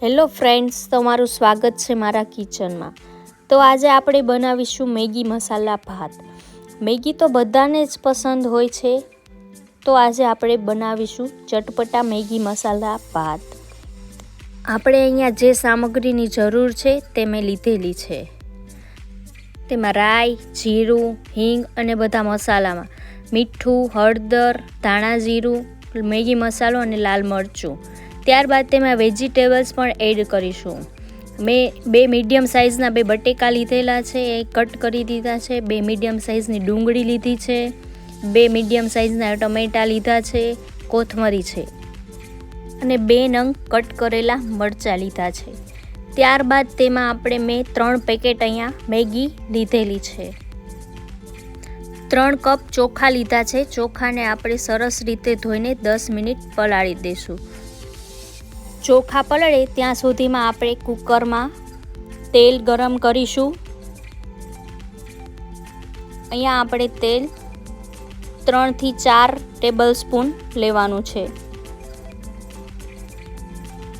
Hello friends, તમારું સ્વાગત છે મારા કિચનમાં। તો આજે આપણે બનાવીશું મેગી મસાલા ભાત। મેગી તો બધાને જ પસંદ હોય છે, તો આજે આપણે બનાવીશું ચટપટા મેગી મસાલા ભાત। આપણે અહીંયા જે સામગ્રીની જરૂર છે તે મેં લીધેલી છે। તેમાં રાઈ, જીરું, હિંગ અને બધા મસાલામાં મીઠું, હળદર, ધાણા જીરું, મેગી મસાલો અને લાલ મરચું। ત્યારબાદ તેમાં વેજીટેબલ્સ પણ એડ કરીશું। મેં 2 મીડિયમ સાઇઝના 2 બટેકા લીધેલા છે, એ કટ કરી દીધા છે। 2 મીડિયમ સાઇઝની ડુંગળી લીધી છે, 2 મીડિયમ સાઇઝના ટમેટા લીધા છે, કોથમરી છે અને 2 નંગ કટ કરેલા મરચાં લીધા છે। ત્યારબાદ તેમાં મેં 3 પેકેટ અહીંયા મેગી લીધેલી છે। 3 કપ ચોખા લીધા છે। ચોખાને આપણે સરસ રીતે ધોઈને 10 મિનિટ પલાળી દઈશું। ચોખા પલળે ત્યાં સુધીમાં આપણે કુકરમાં તેલ ગરમ કરીશું। અહીંયા આપણે તેલ 3 થી 4 ટેબલ સ્પૂન લેવાનું છે।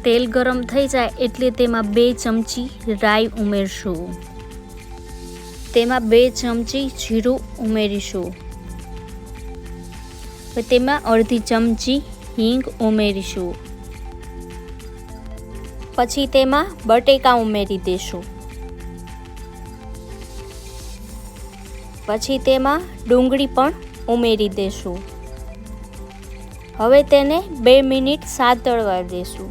તેલ ગરમ થઈ જાય એટલે તેમાં 2 ચમચી રાઈ ઉમેરશું, તેમાં 2 ચમચી જીરું ઉમેરીશું, તેમાં અડધી ચમચી હિંગ ઉમેરીશું, પછી તેમાં બટેકા ઉમેરી દેશું, પછી તેમાં ડુંગળી પણ ઉમેરી દેશું। હવે તેને 2 મિનિટ સાતળવા દેશું।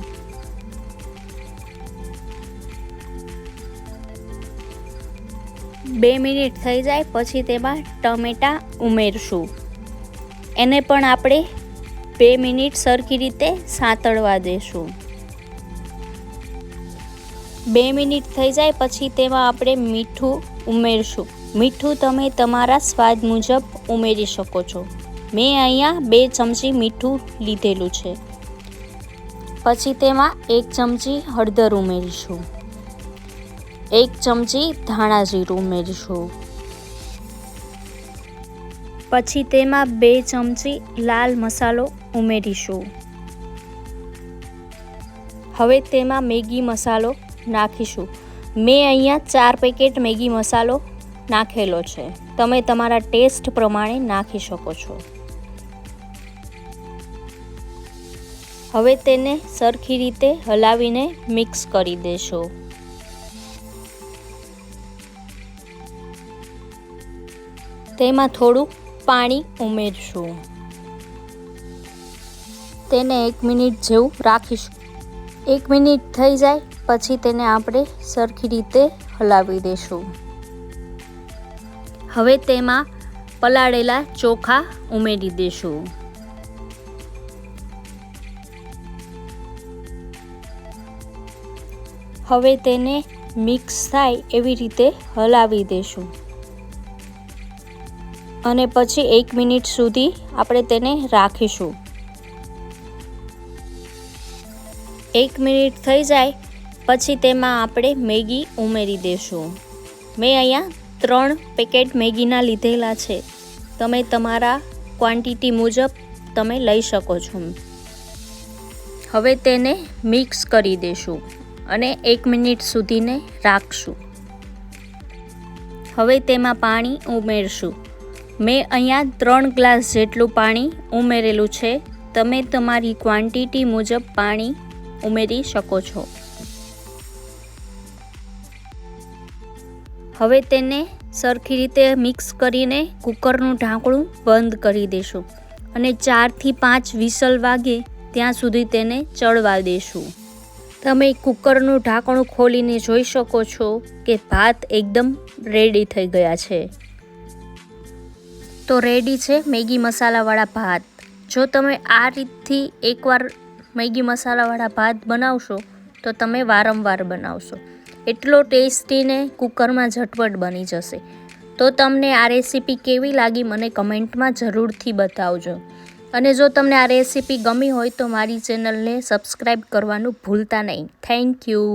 બે મિનિટ થઈ જાય પછી તેમાં ટમેટા ઉમેરશું, એને પણ આપણે 2 મિનિટ સરખી રીતે સાતળવા દેશું। 2 મિનિટ થઈ જાય પછી તેમાં આપણે મીઠું ઉમેરશું। મીઠું તમે તમારા સ્વાદ મુજબ ઉમેરી શકો છો। મેં અહીંયા 2 ચમચી મીઠું લીધેલું છે। પછી તેમાં 1 ચમચી હળદર ઉમેરીશું, 1 ચમચી ધાણા જીરું ઉમેરીશું, પછી તેમાં 2 ચમચી લાલ મસાલો ઉમેરીશું। હવે તેમાં મેગી મસાલો નાખીશું। મેં અહીંયા 4 પેકેટ મેગી મસાલો નાખેલો છે, તમે તમારા ટેસ્ટ પ્રમાણે નાખી શકો છો। હવે તેને સરખી રીતે હલાવીને મિક્સ કરી દેશો। તેમાં થોડું પાણી ઉમેરશું, તેને 1 મિનિટ જેવું રાખીશું। 1 મિનિટ થઈ જાય પછી તેને આપણે સરખી રીતે હલાવી દેશું। હવે તેમાં પલાળેલા ચોખા ઉમેરી દેશું। હવે તેને મિક્સ થાય એવી રીતે હલાવી દેશું અને પછી 1 મિનિટ સુધી આપણે તેને રાખીશું। 1 મિનિટ થઈ જાય પછી તેમાં આપણે મેગી ઉમેરી દેશું। મેં અહીંયા 3 પેકેટ મેગીના લીધેલા છે, તમે તમારા ક્વોન્ટિટી મુજબ તમે લઈ શકો છો। હવે તેને મિક્સ કરી દેશું અને 1 મિનિટ સુધીને રાખશું। હવે તેમાં પાણી ઉમેરશું। મેં અહીંયા 3 ગ્લાસ જેટલું પાણી ઉમેરેલું છે, તમે તમારી ક્વોન્ટિટી મુજબ પાણી ઉમેરી શકો છો। હવે તેને સરખી રીતે મિક્સ કરીને કુકરનું ઢાંકણું બંધ કરી દેશું અને 4 થી 5 વિસલ વાગે ત્યાં સુધી તેને ચડવા દેશું। તમે કુકરનું ઢાંકણું ખોલીને જોઈ શકો છો કે ભાત એકદમ રેડી થઈ ગયા છે। તો રેડી છે મેગી મસાલાવાળા ભાત। જો તમે આ રીતથી એકવાર મેગી મસાલાવાળા ભાત બનાવશો તો તમે વારંવાર બનાવશો, એટલો ટેસ્ટી ને કુકરમાં ઝટપટ બની જશે। તો તમને આ રેસીપી કેવી લાગી મને કમેન્ટમાં જરૂરથી બતાવજો, અને જો તમને આ રેસીપી ગમી હોય તો મારી ચેનલને સબસ્ક્રાઈબ કરવાનું ભૂલતા નહીં। Thank you.